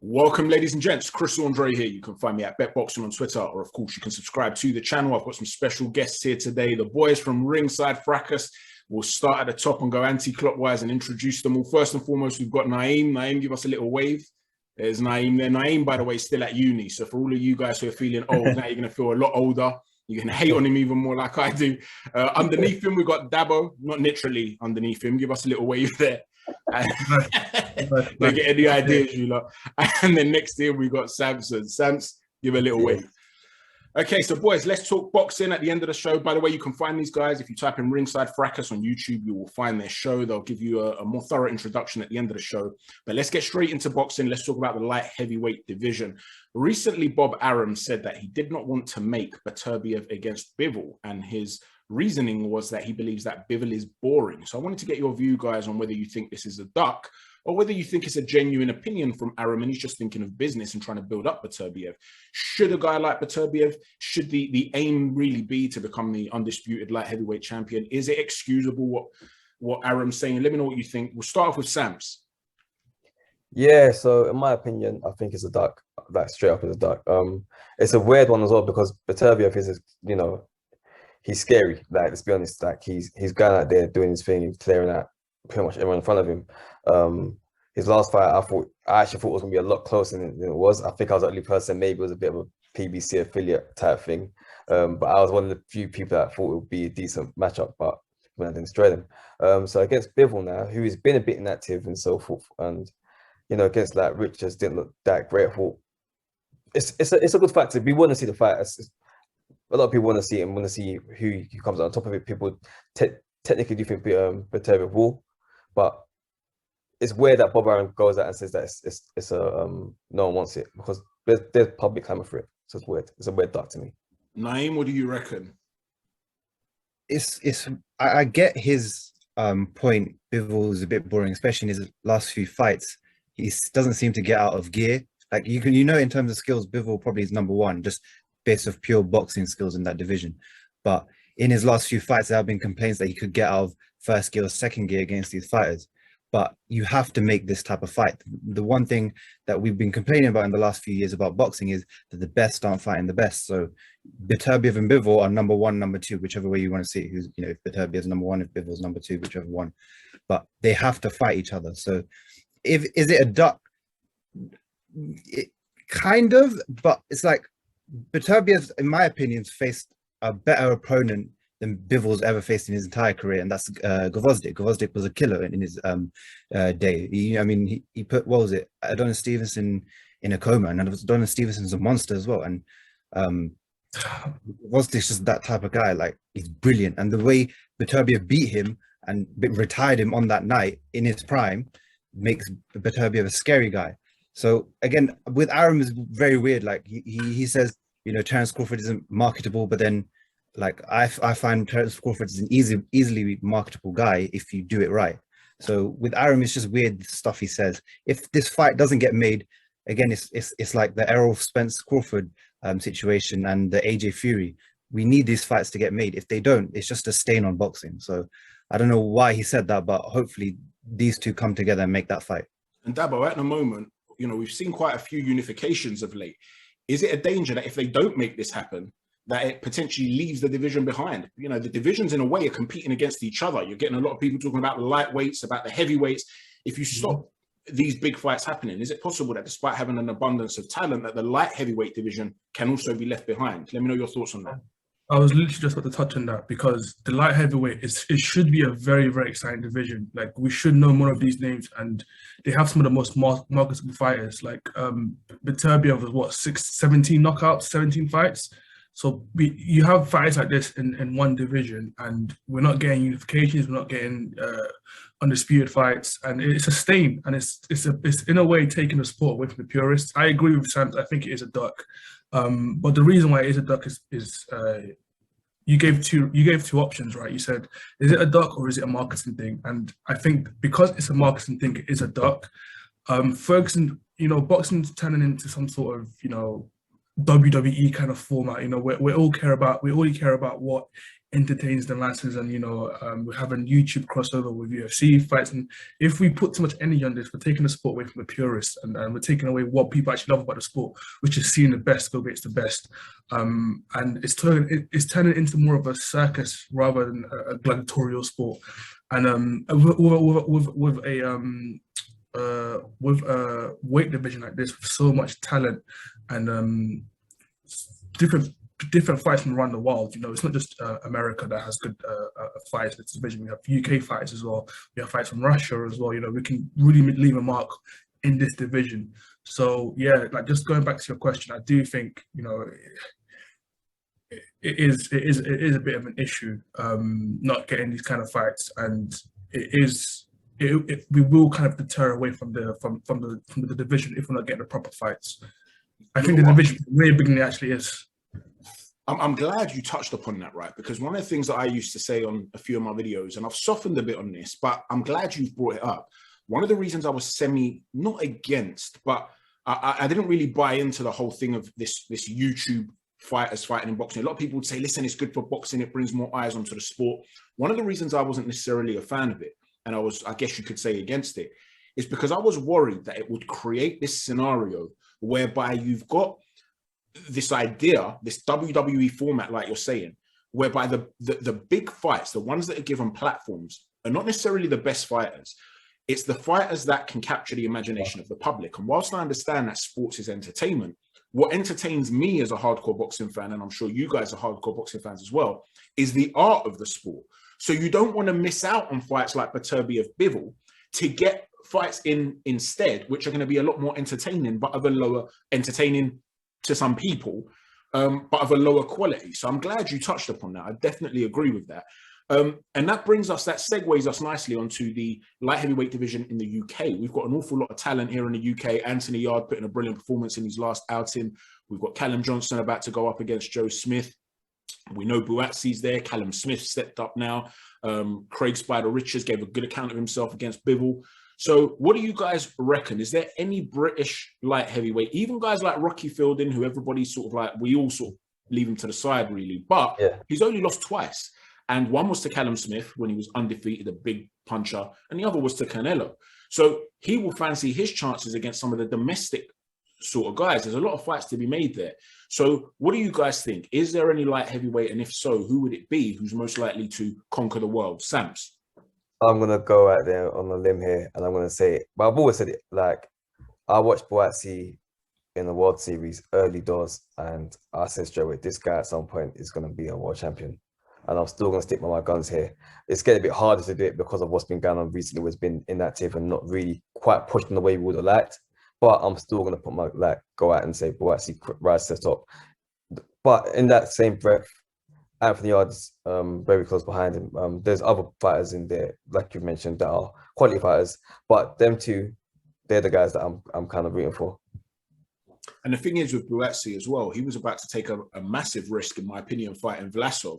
Welcome, ladies and gents. Chris Andre here. You can find me at BetBoxing on Twitter, or of course, you can subscribe to the channel. I've got some special guests here today. The boys from Ringside Fracas. We'll start at the top and go anti-clockwise and introduce them all. First and foremost, we've got Naeem. Naeem, give us a little wave. There's Naeem there. Naeem, by the way, is still at uni. So for all of you guys who are feeling old, now you're going to feel a lot older. You're going to hate on him even more like I do. Underneath him, we've got Dabo. Not literally underneath him. Give us a little wave there. They get any ideas, you lot. And then next to him, we got Samson. Sams, give a little wave. Okay, so boys, let's talk boxing at the end of the show. By the way, you can find these guys. If you type in Ringside Fracas on YouTube, you will find their show. They'll give you a more thorough introduction at the end of the show. But let's get straight into boxing. Let's talk about the light heavyweight division. Recently, Bob Arum said that he did not want to make Beterbiev against Bivol, and his reasoning was that he believes that Bivol is boring. So I wanted to get your view, guys, on whether you think this is a duck or whether you think it's a genuine opinion from Arum and he's just thinking of business and trying to build up Beterbiev. Should a guy like Beterbiev, should the aim really be to become the undisputed light heavyweight champion? Is it excusable what Arum's saying? Let me know what you think. We'll start off with Sams. Yeah, so in my opinion, I think it's a duck. Like straight up, it's a duck. It's a weird one as well because Beterbiev is, he's scary. Like, let's be honest. Like, he's going out there doing his thing, he's clearing out pretty much everyone in front of him. His last fight, I actually thought it was gonna be a lot closer than it was. I think I was the only person, maybe it was a bit of a PBC affiliate type thing. But I was one of the few people that thought it would be a decent matchup, but when I didn't destroy them. So against Bivol now, who has been a bit inactive and so forth, and against like Richards didn't look that great. I thought it's a good fight. We want to see the fight. A lot of people want to see it and want to see who comes out on top of it. People technically do think Beterbiev will, but it's weird that Bob Arum goes out and says that it's no one wants it because there's public clamor for it. So it's weird. It's a weird duck to me. Naeem, what do you reckon? I get his point. Bivol is a bit boring, especially in his last few fights. He doesn't seem to get out of gear. Like in terms of skills, Bivol probably is number one, just based off pure boxing skills in that division. But in his last few fights, there have been complaints that he could get out of first gear or second gear against these fighters. But you have to make this type of fight. The one thing that we've been complaining about in the last few years about boxing is that the best aren't fighting the best. So Beterbiev and Bivol are number one, number two, whichever way you want to see it. If Beterbiev's number one, if Bivol's number two, whichever one. But they have to fight each other. So is it a duck? Kind of, but it's like Beterbiev, in my opinion, faced a better opponent than Bivol's ever faced in his entire career, and that's Gvozdyk. Gvozdyk was a killer in his day. He put, what was it, Adonis Stevenson in a coma, and Adonis Stevenson's a monster as well. And Gvozdyk's just that type of guy. Like, he's brilliant, and the way Beterbiev beat him and retired him on that night in his prime makes Beterbiev a scary guy. So again, with Arum is very weird. Like he says, Terence Crawford isn't marketable, but then like I find Terence Crawford is an easily marketable guy if you do it right. So with Arum, it's just weird stuff he says. If this fight doesn't get made, again, it's like the Errol Spence Crawford situation and the AJ Fury. We need these fights to get made. If they don't, it's just a stain on boxing. So I don't know why he said that, but hopefully these two come together and make that fight. And Dabo, at the moment, we've seen quite a few unifications of late. Is it a danger that if they don't make this happen, that it potentially leaves the division behind? The divisions in a way are competing against each other. You're getting a lot of people talking about the lightweights, about the heavyweights. If you stop these big fights happening, is it possible that despite having an abundance of talent, that the light heavyweight division can also be left behind? Let me know your thoughts on that. I was literally just about to touch on that because the light heavyweight, it should be a very, very exciting division. Like, we should know more of these names, and they have some of the most marketable fighters. Like Beterbiev was 17 knockouts, 17 fights. So you have fights like this in one division, and we're not getting unifications, we're not getting undisputed fights, and it's a stain, and it's in a way taking the sport away from the purists. I agree with Sam. I think it is a duck. But the reason why it is a duck is you gave two options, right? You said, is it a duck or is it a marketing thing? And I think because it's a marketing thing, it is a duck. Ferguson, boxing's turning into some sort of, WWE kind of format. We only care about what entertains the masses, and we're having YouTube crossover with UFC fights. And if we put too much energy on this, we're taking the sport away from the purists, and we're taking away what people actually love about the sport, which is seeing the best go against the best. And it's turning into more of a circus rather than a gladiatorial sport. And with a weight division like this, with so much talent and different fights from around the world, it's not just America that has good fights in this division. We have UK fights as well. We have fights from Russia as well. We can really leave a mark in this division. So yeah, like, just going back to your question, I do think it is a bit of an issue not getting these kind of fights, and we will kind of deter away from the division if we're not getting the proper fights. I think the division is way bigger than it actually is. I'm glad you touched upon that, right? Because one of the things that I used to say on a few of my videos, and I've softened a bit on this, but I'm glad you've brought it up. One of the reasons I was not against, but I didn't really buy into the whole thing of this YouTube fighters fighting in boxing. A lot of people would say, listen, it's good for boxing, it brings more eyes onto the sport. One of the reasons I wasn't necessarily a fan of it, and I guess you could say against it, is because I was worried that it would create this scenario whereby you've got this idea, this WWE format, like you're saying, whereby the big fights, the ones that are given platforms, are not necessarily the best fighters. It's the fighters that can capture the imagination of the public. And whilst I understand that sports is entertainment, what entertains me as a hardcore boxing fan, and I'm sure you guys are hardcore boxing fans as well, is the art of the sport. So you don't want to miss out on fights like Beterbiev Bivol to get fights instead, which are going to be a lot more entertaining, but of a lower entertaining to some people, but of a lower quality. So I'm glad you touched upon that. I definitely agree with that. And that segues us nicely onto the light heavyweight division in the UK. We've got an awful lot of talent here in the UK. Anthony Yarde putting a brilliant performance in his last outing. We've got Callum Johnson about to go up against Joe Smith. We know Buatsi's there. Callum Smith stepped up now. Craig Spider Richards gave a good account of himself against Bivol. So what do you guys reckon? Is there any British light heavyweight, even guys like Rocky Fielding, who everybody sort of like, we all sort of leave him to the side really, but he's only lost twice. And one was to Callum Smith when he was undefeated, a big puncher, and the other was to Canelo. So he will fancy his chances against some of the domestic sort of guys. There's a lot of fights to be made there. So what do you guys think? Is there any light heavyweight? And if so, who would it be who's most likely to conquer the world? Sams? I'm going to go out there on a limb here, and I'm going to say it. But I've always said it, like, I watched Buatsi in the World Series early doors, and I said straight away, this guy at some point is going to be a world champion. And I'm still going to stick by my guns here. It's getting a bit harder to do it because of what's been going on recently, where it's been inactive and not really quite pushed in the way we would have liked. But I'm still going to go out and say Buatsi rise to the top. But in that same breath, Anthony Yarde's very close behind him. There's other fighters in there, like you mentioned, that are quality fighters. But them two, they're the guys that I'm kind of rooting for. And the thing is with Buatsi as well, he was about to take a massive risk, in my opinion, fighting Vlasov.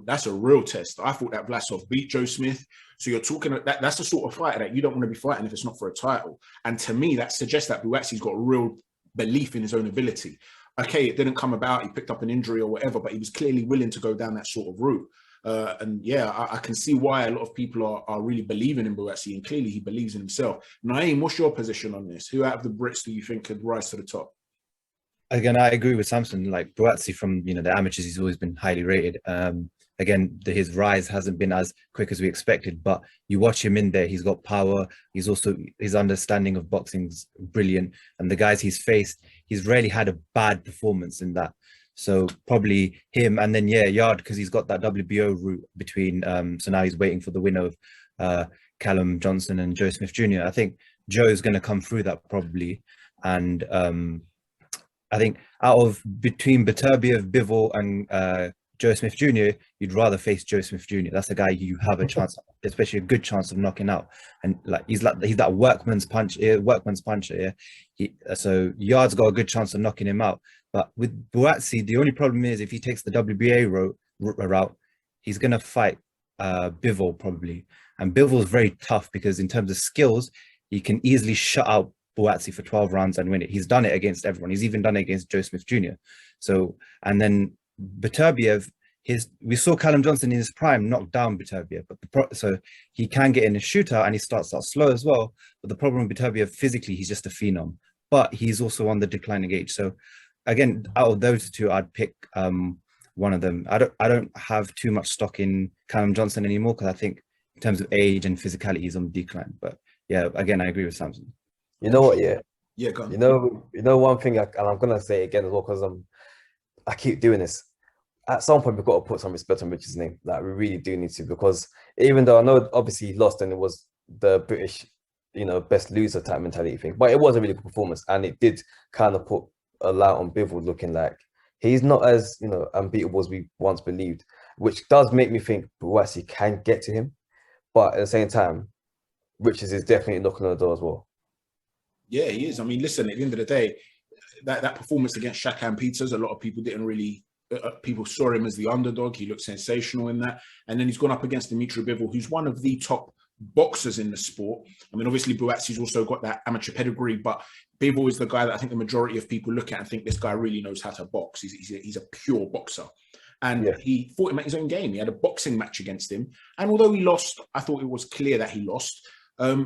That's a real test. I thought that Vlasov beat Joe Smith. So you're talking, that's the sort of fighter that you don't want to be fighting if it's not for a title. And to me, that suggests that Buatsi's got real belief in his own ability. Okay, it didn't come about, he picked up an injury or whatever, but he was clearly willing to go down that sort of route. And yeah, I can see why a lot of people are really believing in Buatsi, and clearly he believes in himself. Naeem, what's your position on this? Who out of the Brits do you think could rise to the top? Again, I agree with Samson. Like Buatsi, from the amateurs, he's always been highly rated. Again, his rise hasn't been as quick as we expected, but you watch him in there, he's got power. He's also, his understanding of boxing's brilliant, and the guys he's faced, he's rarely had a bad performance in that. So probably him, and then Yarde, because he's got that WBO route between. So now he's waiting for the winner of Callum Johnson and Joe Smith Jr. I think Joe is going to come through that probably, and I think between Beterbiev, Bivol, and Joe Smith Jr., you'd rather face Joe Smith Jr. That's a guy you have a chance, especially a good chance of knocking out. And he's that workman's puncher. So Yarde's got a good chance of knocking him out. But with Buatsi, the only problem is if he takes the WBA route, he's gonna fight Bivol probably. And Bivol's very tough because in terms of skills, he can easily shut out Buatsi for 12 rounds and win it. He's done it against everyone. He's even done it against Joe Smith Jr. So, and then Beterbiev, we saw Callum Johnson in his prime knock down Beterbiev, but so he can get in a shootout and he starts out slow as well. But the problem with Beterbiev, physically, he's just a phenom, but he's also on the declining age. So again, out of those two, I'd pick one of them. I don't have too much stock in Callum Johnson anymore because I think in terms of age and physicality, he's on decline. But yeah, again, I agree with Samson. You know what? Yeah. Yeah, go on. You know one thing, and I'm gonna say it again as well because I keep doing this. At some point, we've got to put some respect on Richard's name. Like we really do need to, because even though I know obviously he lost and it was the British, best loser type mentality thing, but it was a really good performance and it did kind of put a light on Bivol, looking like he's not as unbeatable as we once believed, which does make me think Buatsi can get to him, but at the same time, Richards is definitely knocking on the door as well. Yeah, he is. I mean, listen, at the end of the day, that performance against Shakan Peters, a lot of people didn't really. People saw him as the underdog. He looked sensational in that, and then he's gone up against Dimitri Bivol, who's one of the top boxers in the sport. I mean, obviously Buatsi's also got that amateur pedigree, but Bivol is the guy that I think the majority of people look at and think this guy really knows how to box. He's a pure boxer. And he fought him at his own game. He had a boxing match against him. And although he lost, I thought it was clear that he lost.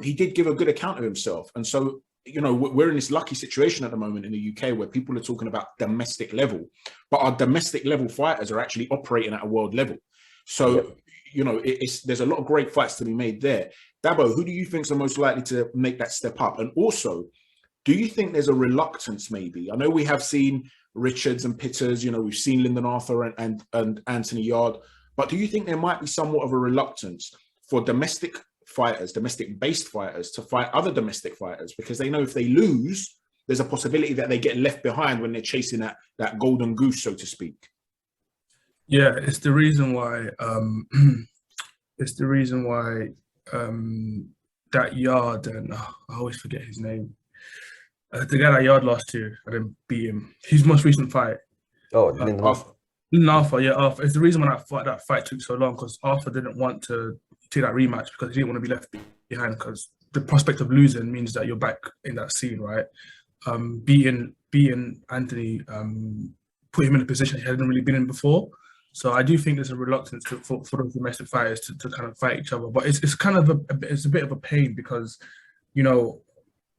He did give a good account of himself. And so, we're in this lucky situation at the moment in the UK where people are talking about domestic level, but our domestic level fighters are actually operating at a world level. So, there's a lot of great fights to be made there. Dabo, who do you think is the most likely to make that step up? And also, do you think there's a reluctance maybe? I know we have seen Richards and Pitters, we've seen Lyndon Arthur and Anthony Yarde, but do you think there might be somewhat of a reluctance for domestic-based fighters to fight other domestic fighters because they know if they lose, there's a possibility that they get left behind when they're chasing that golden goose, so to speak? Yeah, it's the reason why that Yarde, and I always forget his name. The guy that Yarde lost to, I didn't beat him. His most recent fight. Oh, Lyndon Arthur. Arthur, yeah, Arthur. It's the reason why that fight took so long, because Arthur didn't want to take that rematch because he didn't want to be left behind, because the prospect of losing means that you're back in that scene, right? Beating Anthony, put him in a position he hadn't really been in before. So I do think there's a reluctance for those domestic fighters to kind of fight each other. But it's kind of it's a bit of a pain because,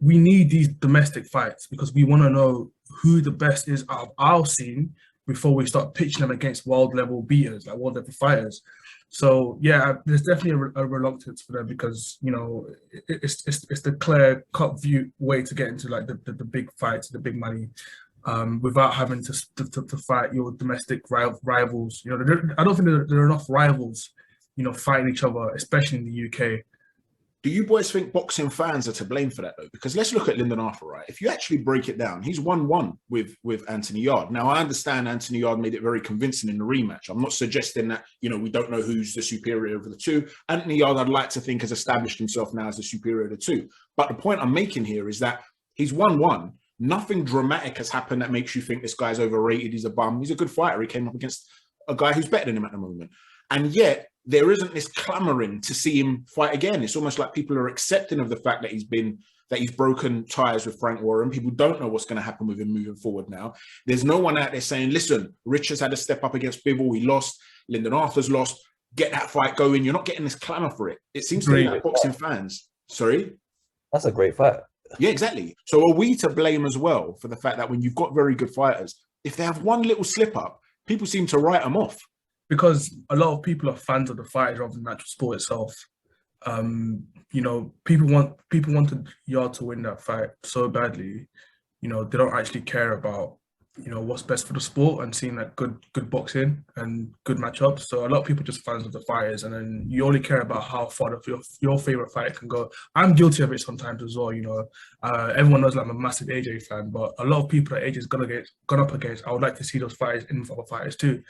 we need these domestic fights because we want to know who the best is out of our scene before we start pitching them against world level beaters, like world level fighters. So yeah, there's definitely a reluctance for them because it's the clear cut view way to get into like the big fights, the big money, without having to fight your domestic rivals. I don't think there are enough rivals, fighting each other, especially in the UK. Do you boys think boxing fans are to blame for that though? Because let's look at Lyndon Arthur, right? If you actually break it down, he's 1-1 with Anthony Yarde. Now, I understand Anthony Yarde made it very convincing in the rematch. I'm not suggesting that, we don't know who's the superior of the two. Anthony Yarde, I'd like to think, has established himself now as the superior of the two. But the point I'm making here is that he's 1-1. Nothing dramatic has happened that makes you think this guy's overrated. He's a bum. He's a good fighter. He came up against a guy who's better than him at the moment. And yet, there isn't this clamoring to see him fight again. It's almost like people are accepting of the fact that he's broken ties with Frank Warren. People don't know what's going to happen with him moving forward now. There's no one out there saying, listen, Richards had to step up against Bivol. He lost. Lyndon Arthur's lost. Get that fight going. You're not getting this clamor for it. It seems to be like boxing fans. Sorry? That's a great fight. Yeah, exactly. So are we to blame as well for the fact that when you've got very good fighters, if they have one little slip up, people seem to write them off? Because a lot of people are fans of the fight rather than the actual sport itself. People wanted Yarde to win that fight so badly. They don't actually care about what's best for the sport and seeing that good boxing and good matchups. So a lot of people are just fans of the fighters, and then you only care about how far your favorite fighter can go. I'm guilty of it sometimes as well. Everyone knows I'm a massive AJ fan, but a lot of people that AJ's gone up against, I would like to see those fighters in for other fighters too.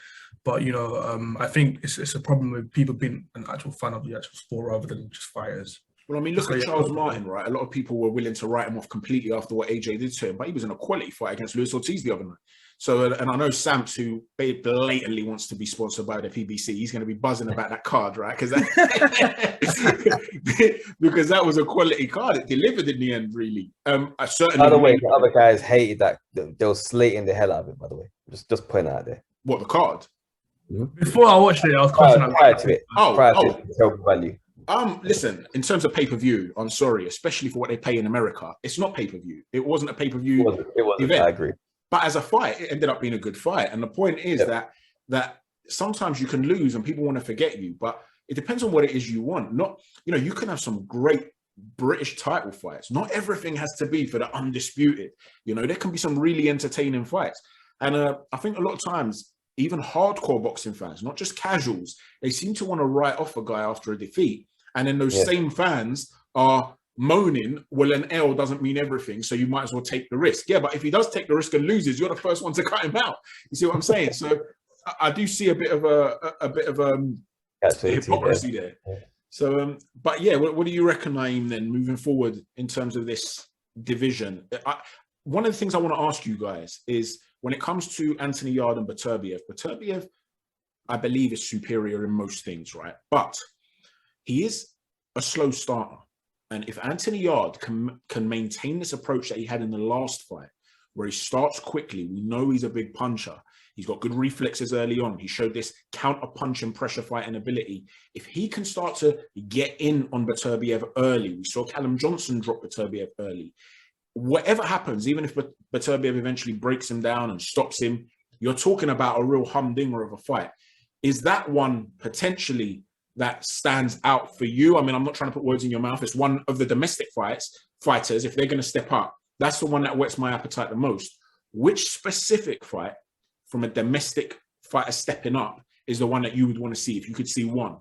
But I think it's a problem with people being an actual fan of the actual sport rather than just fighters. Well, I mean, look at Charles Martin, right? A lot of people were willing to write him off completely after what AJ did to him, but he was in a quality fight against Luis Ortiz the other night. So, and I know Samps, who blatantly wants to be sponsored by the PBC, he's going to be buzzing about that card, right? Because that was a quality card. It delivered in the end, really. I certainly. By the way, the other guys hated that. They were slating the hell out of it. By the way, just point out there. What, the card? Before I watched it, I was conscious. Prior to it. Prior to it, help value. Listen, in terms of pay-per-view, I'm sorry, especially for what they pay in America, it's not pay-per-view. It wasn't a pay-per-view event. I agree. But as a fight, it ended up being a good fight. And the point is that sometimes you can lose and people want to forget you, but it depends on what it is you want. Not, you can have some great British title fights. Not everything has to be for the undisputed. There can be some really entertaining fights. And I think a lot of times, even hardcore boxing fans, not just casuals, they seem to want to write off a guy after a defeat. And then those same fans are moaning, well, an L doesn't mean everything, so you might as well take the risk. Yeah, but if he does take the risk and loses, you're the first one to cut him out. You see what I'm saying? So I do see a bit of hypocrisy there. Yeah. So, but yeah, what do you reckon, Naeem, then, moving forward in terms of this division? One of the things I want to ask you guys is, when it comes to Anthony Yarde and Beterbiev, I believe, is superior in most things, right? But he is a slow starter. And if Anthony Yarde can maintain this approach that he had in the last fight, where he starts quickly, we know he's a big puncher. He's got good reflexes early on. He showed this counter punch and pressure fighting ability. If he can start to get in on Beterbiev early, we saw Callum Johnson drop Beterbiev early. Whatever happens, even if Beterbiev eventually breaks him down and stops him, you're talking about a real humdinger of a fight. Is that one potentially that stands out for you? I mean, I'm not trying to put words in your mouth. It's one of the domestic fighters. If they're going to step up, that's the one that whets my appetite the most. Which specific fight from a domestic fighter stepping up is the one that you would want to see, if you could see one?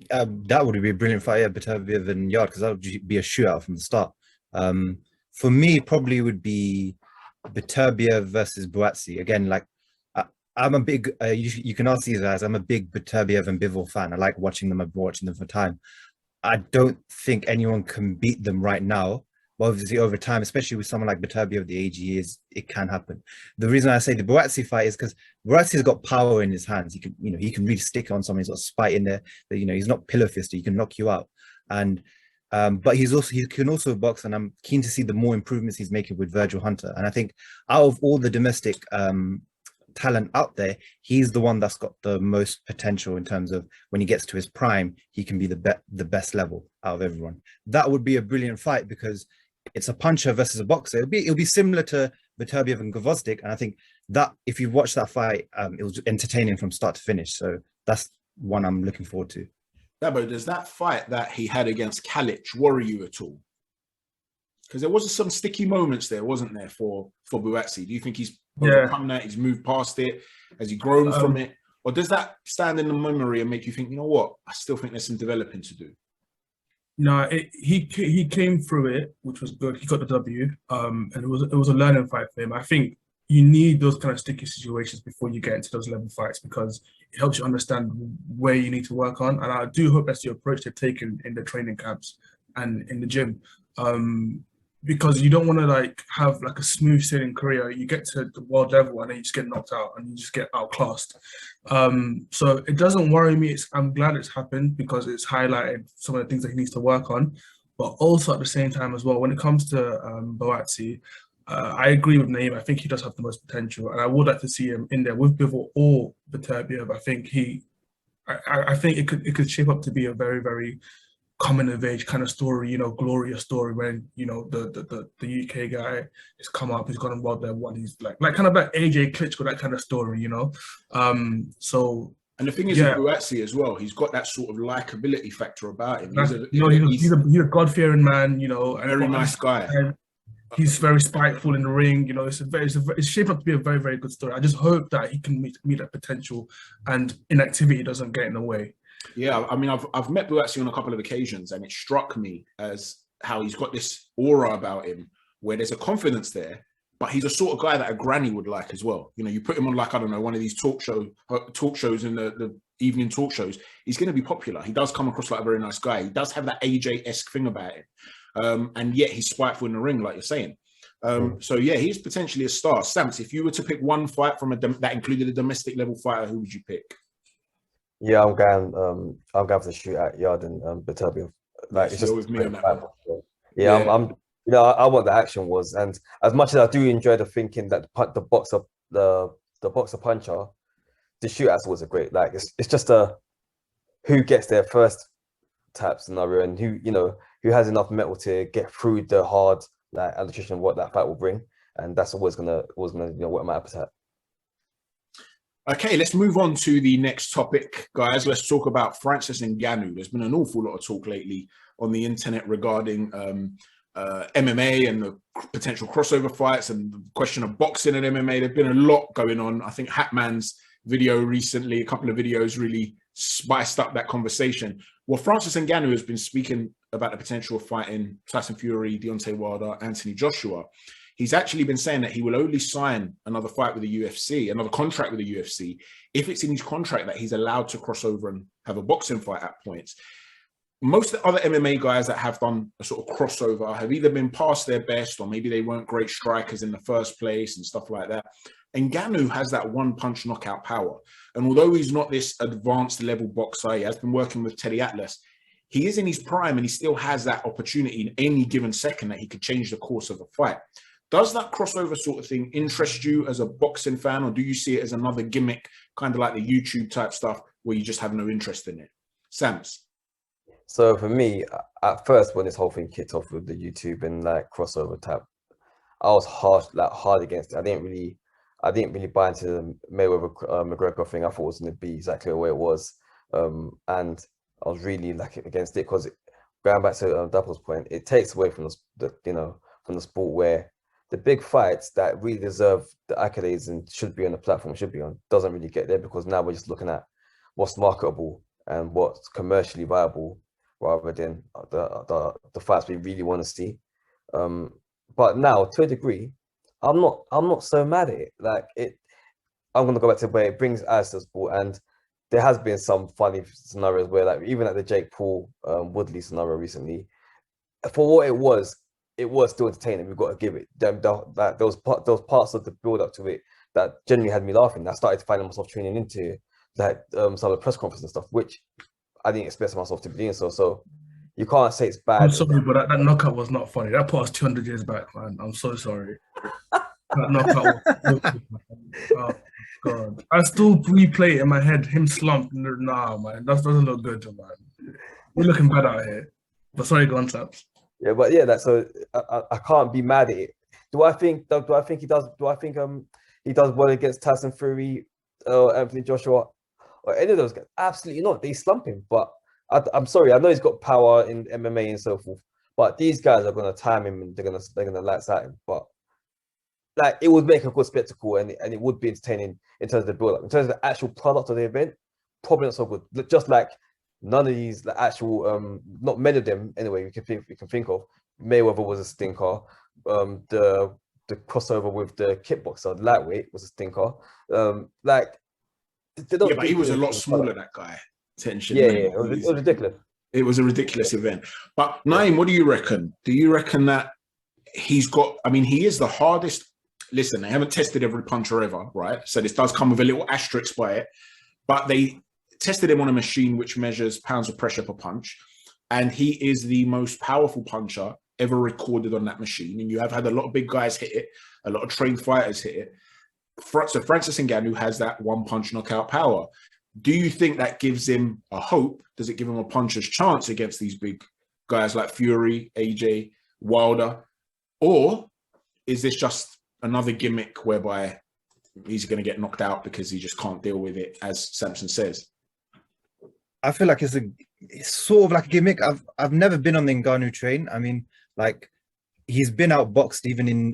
That would be a brilliant fight, Beterbiev and Yarde, because that would be a shootout from the start. For me, probably would be Beterbiev versus Buatsi. Again, like, I'm a big, you can ask these guys, I'm a big Beterbiev and Bivol fan. I like watching them. I've been watching them for time. I don't think anyone can beat them right now. But obviously, over time, especially with someone like Beterbiev, the age he is, it can happen. The reason I say the Buatsi fight is because Buatsi's got power in his hands. He can, he can really stick on someone. He's got spite in there. That, he's not pillow fisted. He can knock you out. And but he can also box, and I'm keen to see the more improvements he's making with Virgil Hunter. And I think out of all the domestic talent out there, he's the one that's got the most potential in terms of when he gets to his prime, he can be the best level out of everyone. That would be a brilliant fight because it's a puncher versus a boxer. It'll be similar to Beterbiev and Gvozdyk, and I think that if you watch that fight, it was entertaining from start to finish. So that's one I'm looking forward to. Yeah, but does that fight that he had against Kalic worry you at all? Because there was some sticky moments there, wasn't there, for Buatsi? Do you think he's overcome that? He's moved past it? Has he grown from it? Or does that stand in the memory and make you think, you know what, I still think there's some developing to do? No, he came through it, which was good. He got the W, and it was a learning fight for him. I think you need those kind of sticky situations before you get into those level fights, because it helps you understand where you need to work on. And I do hope that's the approach they've taken in the training camps and in the gym, because you don't want to have a smooth sailing career. You get to the world level and then you just get knocked out and you just get outclassed. So it doesn't worry me. I'm glad it's happened because it's highlighted some of the things that he needs to work on. But also at the same time as well, when it comes to Buatsi, I agree with Naeem. I think he does have the most potential, and I would like to see him in there with Bivol or Beterbiev. I think I think it could shape up to be a very, very coming of age kind of story, glorious story when the UK guy has come up, he's got him world level, and he's like kind of like AJ Klitschko, that kind of story, So. And the thing is, with Buatsi as well, he's got that sort of likability factor about him. He's a God-fearing man, and very nice guy. He's very spiteful in the ring. It's shaped up to be a very, very good story. I just hope that he can meet that potential and inactivity doesn't get in the way. Yeah, I mean, I've met Buatsi on a couple of occasions, and it struck me as how he's got this aura about him where there's a confidence there, but he's a sort of guy that a granny would like as well. You put him on I don't know, one of these talk shows in the evening talk shows, he's going to be popular. He does come across like a very nice guy. He does have that AJ-esque thing about him. And yet he's spiteful in the ring, like you're saying. So yeah, he's potentially a star. Sams, if you were to pick one fight from that included a domestic level fighter, who would you pick? Yeah, I'm going to shoot at Yarde and Beterbiev. It's just with me on that one. Yeah, I want the action was, and as much as I do enjoy the thinking that the boxer puncher, the shootouts always a great. Like it's just a who gets there first type scenario, and who has enough metal to get through the hard like electrician what that fight will bring, and that's always gonna whet my appetite. Okay, let's move on to the next topic, guys. Let's talk about Francis Ngannou. There's been an awful lot of talk lately on the internet regarding MMA and the potential crossover fights and the question of boxing and MMA. There's been a lot going on. I think Hatman's video recently, a couple of videos really spiced up that conversation. Well, Francis Ngannou has been speaking about the potential of fighting Tyson Fury, Deontay Wilder, Anthony Joshua. He's actually been saying that he will only sign another fight with the UFC, another contract with the UFC, if it's in his contract that he's allowed to cross over and have a boxing fight at points. Most of the other MMA guys that have done a sort of crossover have either been past their best or maybe they weren't great strikers in the first place and stuff like that. Ngannou has that one-punch knockout power. And although he's not this advanced level boxer, he has been working with Teddy Atlas, he is in his prime and he still has that opportunity in any given second that he could change the course of a fight. Does that crossover sort of thing interest you as a boxing fan, or do you see it as another gimmick, kind of like the YouTube type stuff where you just have no interest in it? Sams? So for me, at first, when this whole thing kicked off with the YouTube and like crossover type, I was hard against it. I didn't really buy into the Mayweather McGregor thing. I thought it was going to be exactly the way it was, and I was really like against it because going back to Dapple's point, it takes away from from the sport where the big fights that really deserve the accolades and should be on the platform, doesn't really get there because now we're just looking at what's marketable and what's commercially viable rather than the fights we really want to see. But now, to a degree, I'm not so mad at it. Like I'm gonna go back to where it brings us to sport, and there has been some funny scenarios where, like, even at the Jake Paul Woodley scenario recently, for what it was still entertaining. We've got to give it. Those parts of the build up to it that genuinely had me laughing. I started finding myself tuning into like some of the press conference and stuff, which I didn't expect myself to be doing. So you can't say it's bad. I'm sorry, but that knockout was not funny. That put us 200 years back, man. I'm so sorry. That knockout was oh God. I still replay it in my head, him slumped. Nah, man. That doesn't look good, man. We're looking bad out here. But sorry, go on, Taps. Yeah, but yeah, I can't be mad at it. Do I think he does well against Tyson Fury, Anthony Joshua, or any of those guys? Absolutely not. They slump him. But I'm sorry, I know he's got power in MMA and so forth. But these guys are gonna time him and they're gonna lights at him. But like, it would make a good spectacle and it would be entertaining in terms of the build-up. In terms of the actual product of the event, probably not so good. Just like none of these, the actual, not many of them anyway, we can think of. Mayweather was a stinker. The crossover with the kickboxer, the lightweight, was a stinker. But he was a lot smaller, that guy. Yeah, it was ridiculous. It was a ridiculous event. But Naeem, what do you reckon? Do you reckon that he's got? I mean, he is the hardest. Listen, they haven't tested every puncher ever, right? So this does come with a little asterisk by it, but they tested him on a machine which measures pounds of pressure per punch, and he is the most powerful puncher ever recorded on that machine. And you have had a lot of big guys hit it, a lot of trained fighters hit it. So Francis Ngannou has that one-punch knockout power. Do you think that gives him a hope? Does it give him a puncher's chance against these big guys like Fury, AJ, Wilder? Or is this just another gimmick whereby he's going to get knocked out because he just can't deal with it, as Samson says? I feel like it's sort of like a gimmick. I've never been on the Ngannou train. I mean, like, he's been outboxed even in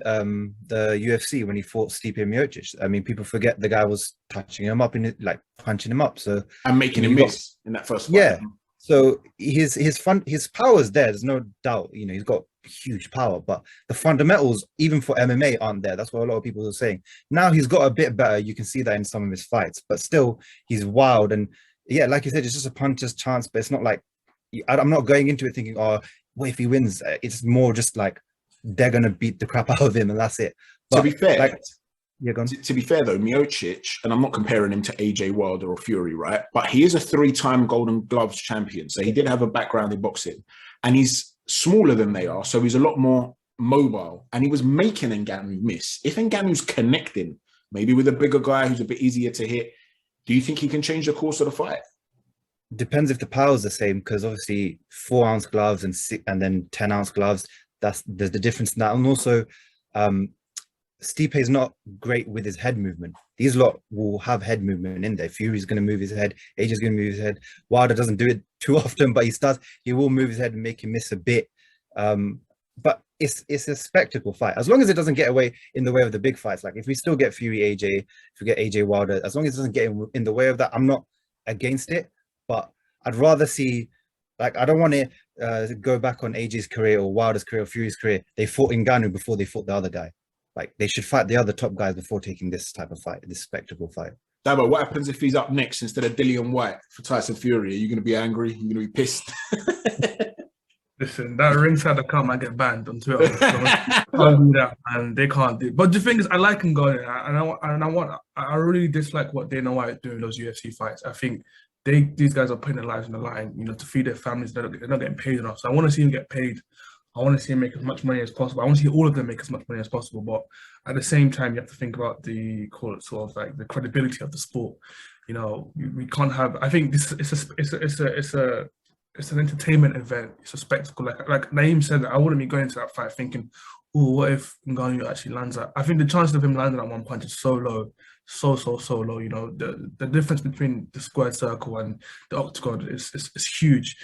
the UFC when he fought Stipe Miocic. I mean, people forget the guy was touching him up and like punching him up. So and making him miss in that first fight. Yeah. So his power's there. There's no doubt. You know, he's got huge power, but the fundamentals, even for MMA, aren't there. That's what a lot of people are saying. Now he's got a bit better. You can see that in some of his fights, but still, he's wild. And yeah, like you said, it's just a puncher's chance. But it's not like, I'm not going into it thinking, oh, what if he wins? It's more just like they're gonna beat the crap out of him, and that's it. But to be fair, like, yeah, go on. To be fair though, Miocic, and I'm not comparing him to AJ Wilder or Fury, right? But he is a 3-time Golden Gloves champion, so he did have a background in boxing, and he's smaller than they are, so he's a lot more mobile, and he was making Ngannou miss. If Ngannou's connecting, maybe with a bigger guy who's a bit easier to hit, Do you think he can change the course of the fight? Depends if the power's the same, because obviously 4-ounce gloves and then 10-ounce gloves. There's the difference in that, and also Stipe is not great with his head movement. These lot will have head movement in there. Fury's going to move his head. AJ's going to move his head. Wilder doesn't do it too often, but he will move his head and make him miss a bit. But it's a spectacle fight. As long as it doesn't get away in the way of the big fights. Like if we still get Fury AJ, if we get AJ Wilder, as long as it doesn't get in the way of that, I'm not against it. But I'd rather see, like, I don't want to go back on AJ's career or Wilder's career or Fury's career. They fought Ngannou before they fought the other guy. Like, they should fight the other top guys before taking this type of fight, this spectacle fight. Dabo, what happens if he's up next instead of Dillian White for Tyson Fury? Are you going to be angry? Are you going to be pissed? Listen, that ringside account might get banned on Twitter. So can't do that, and they can't do it. But the thing is, I like Ngannou, and I really dislike what Dana White is doing in those UFC fights. I think these guys are putting their lives on the line, you know, to feed their families. They're not getting paid enough. So I want to see him get paid. I want to see him make as much money as possible. I want to see all of them make as much money as possible. But at the same time, you have to think about the credibility of the sport. You know, we can't have. I think it's an entertainment event. It's a spectacle. Like Naeem said, I wouldn't be going into that fight thinking, "Oh, what if Ngannou actually lands that?" I think the chances of him landing that one punch is so low, so low. You know, the difference between the squared circle and the octagon is huge.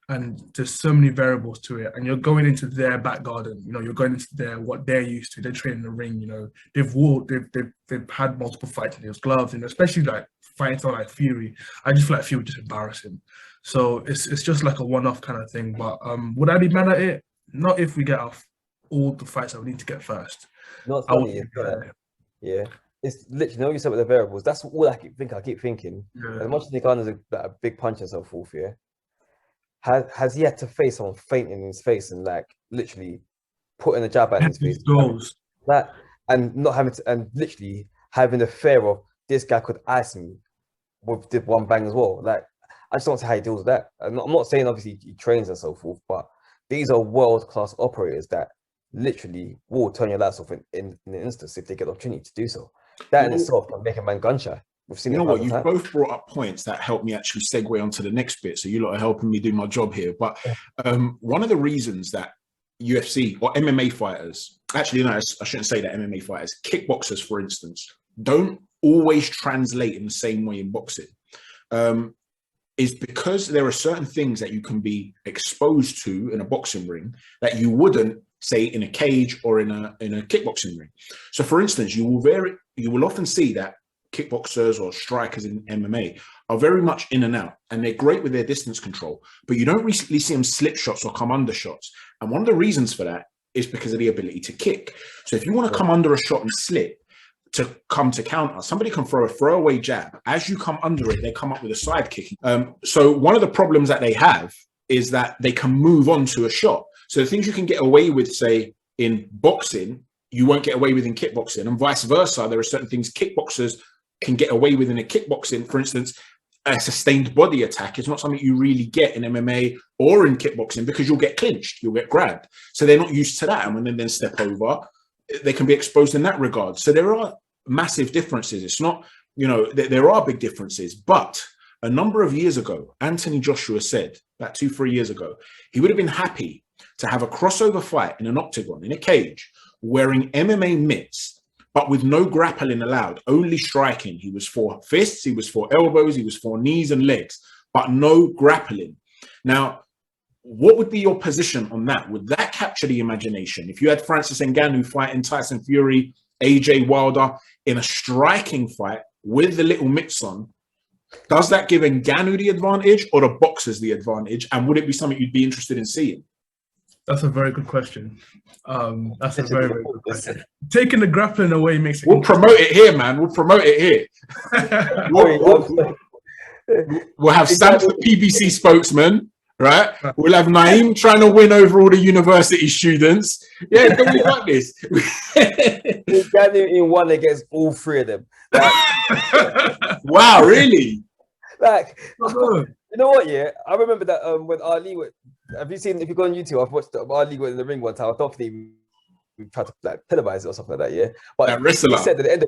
And there's so many variables to it, and you're going into their back garden. You know, you're going into what they're used to. They train in the ring. You know, they've had multiple fights in those gloves, and especially like fighting someone like Fury. I just feel like Fury would just embarrass him. So it's just like a one-off kind of thing. But would I be mad at it? Not if we get off all the fights that we need to get first. Not funny, yeah. It's literally, you know, you said with the variables. That's all I keep thinking. Yeah. As much as Ngannou is a big puncher and so forth, yeah. Has he had to face someone fainting in his face and like literally putting a jab at his face? That and not having to, and literally having the fear of this guy could ice me with the one bang as well. Like, I just don't see how he deals with that. I'm not saying obviously he trains and so forth, but these are world-class operators that literally will turn your lights off in an instance if they get the opportunity to do so. That in itself can make a man gun shy. We've seen, you know what, you've both brought up points that help me actually segue onto the next bit. So you lot are helping me do my job here. But one of the reasons that UFC or MMA fighters, actually, no, I shouldn't say that MMA fighters, kickboxers, for instance, don't always translate in the same way in boxing, is because there are certain things that you can be exposed to in a boxing ring that you wouldn't, say, in a cage or in a kickboxing ring. So, for instance, you will often see that kickboxers or strikers in MMA are very much in and out, and they're great with their distance control, but you don't recently see them slip shots or come under shots. And one of the reasons for that is because of the ability to kick. So if you want to come under a shot and slip to come to counter, somebody can throw a throwaway jab. As you come under it, they come up with a side kicking. So one of the problems that they have is that they can move on to a shot. So the things you can get away with, say, in boxing, you won't get away with in kickboxing, and vice versa. There are certain things kickboxers can get away with in a kickboxing. For instance, a sustained body attack is not something you really get in MMA or in kickboxing because you'll get clinched, you'll get grabbed. So they're not used to that. And when they then step over, they can be exposed in that regard. So there are massive differences. It's not, you know, there are big differences. But a number of years ago, Anthony Joshua said, about 2-3 years ago, he would have been happy to have a crossover fight in an octagon, in a cage, wearing MMA mitts, but with no grappling allowed, only striking. He was for fists, he was for elbows, he was for knees and legs, but no grappling. Now, what would be your position on that? Would that capture the imagination? If you had Francis Ngannou fighting Tyson Fury, AJ Wilder in a striking fight with the little mitts on, does that give Ngannou the advantage or the boxers the advantage? And would it be something you'd be interested in seeing? That's a very good question. That's a very, very good question. Taking the grappling away makes it. We'll promote it here, man. We'll promote it here. We'll have Sam, the PBC spokesman, right? We'll have Naeem trying to win over all the university students. Yeah, don't we got this? In one against all three of them. Wow, really? Like, you know what? Yeah, I remember that when Ali went. Have you seen? If you go on YouTube, I've watched Ali go in the ring one time. I don't think we tried to like televise it or something like that. Yeah, but he said at the end.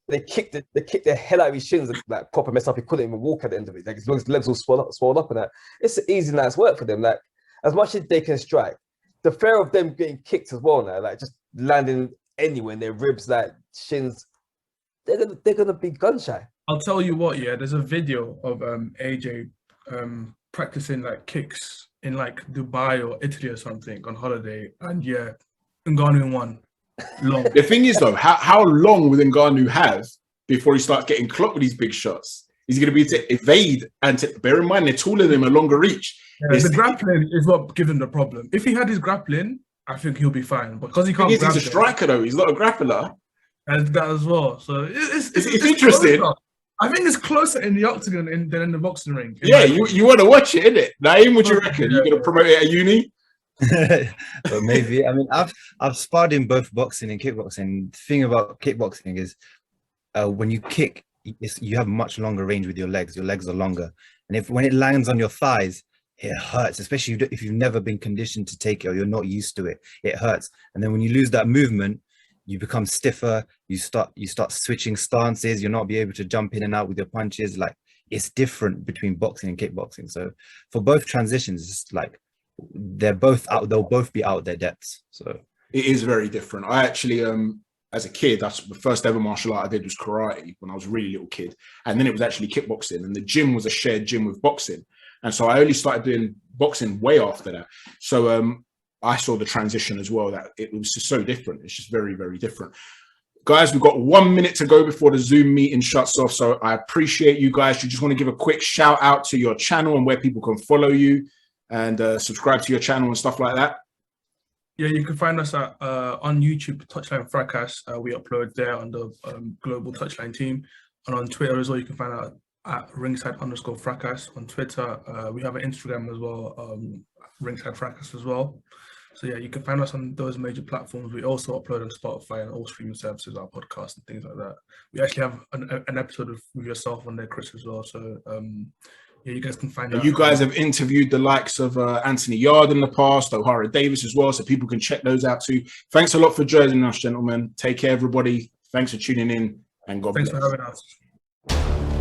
they kicked the hell out of his shins, like proper messed up. He couldn't even walk at the end of it. Like his legs all swelled up and that. It's an easy night's work for them. Like as much as they can strike, the fear of them getting kicked as well now, like just landing anywhere in their ribs, like shins, they're gonna be gun shy. I'll tell you what, yeah, there's a video of AJ practicing like kicks in like Dubai or Italy or something on holiday, and yeah, Ngannou won. Long. The thing is though, how long will Ngannou have before he starts getting clocked with these big shots? He's going to be to evade, and bear in mind they're taller than him, a longer reach. Yeah, the grappling is what gives him the problem. If he had his grappling, I think he'll be fine. Because he can't. He's a striker though. He's not a grappler. And that as well. So it's interesting. Closer. I think it's closer in the octagon than in the boxing ring. Yeah, you want to watch it, innit? Naeem, what do you reckon? You're going to promote it at uni? But maybe. I mean, I've sparred in both boxing and kickboxing. The thing about kickboxing is when you kick, you have much longer range with your legs. Your legs are longer, and when it lands on your thighs, it hurts. Especially if you've never been conditioned to take it or you're not used to it, it hurts. And then when you lose that movement, you become stiffer. You start switching stances. You'll not be able to jump in and out with your punches. Like it's different between boxing and kickboxing. So for both transitions, it's like they're both out. They'll both be out their depths. So it is very different. I actually, as a kid, that's the first ever martial art I did was karate when I was a really little kid, and then it was actually kickboxing. And the gym was a shared gym with boxing, and so I only started doing boxing way after that. So I saw the transition as well, that it was just so different. It's just very, very different. Guys, we've got 1 minute to go before the Zoom meeting shuts off. So I appreciate you guys. You just want to give a quick shout out to your channel and where people can follow you and subscribe to your channel and stuff like that. Yeah, you can find us at on YouTube, Touchline Fracas. We upload there on the Global Touchline team. And on Twitter as well, you can find out at Ringside_Fracas on Twitter. We have an Instagram as well, Ringside Fracas as well. So yeah, you can find us on those major platforms. We also upload on Spotify and all streaming services, our podcast and things like that. We actually have an episode with yourself on there, Chris, as well. So yeah, you guys can find out. You guys have interviewed the likes of Anthony Yarde in the past, O'Hara Davis as well, so people can check those out too. Thanks a lot for joining us, gentlemen. Take care, everybody. Thanks for tuning in, and God bless. Thanks for having us.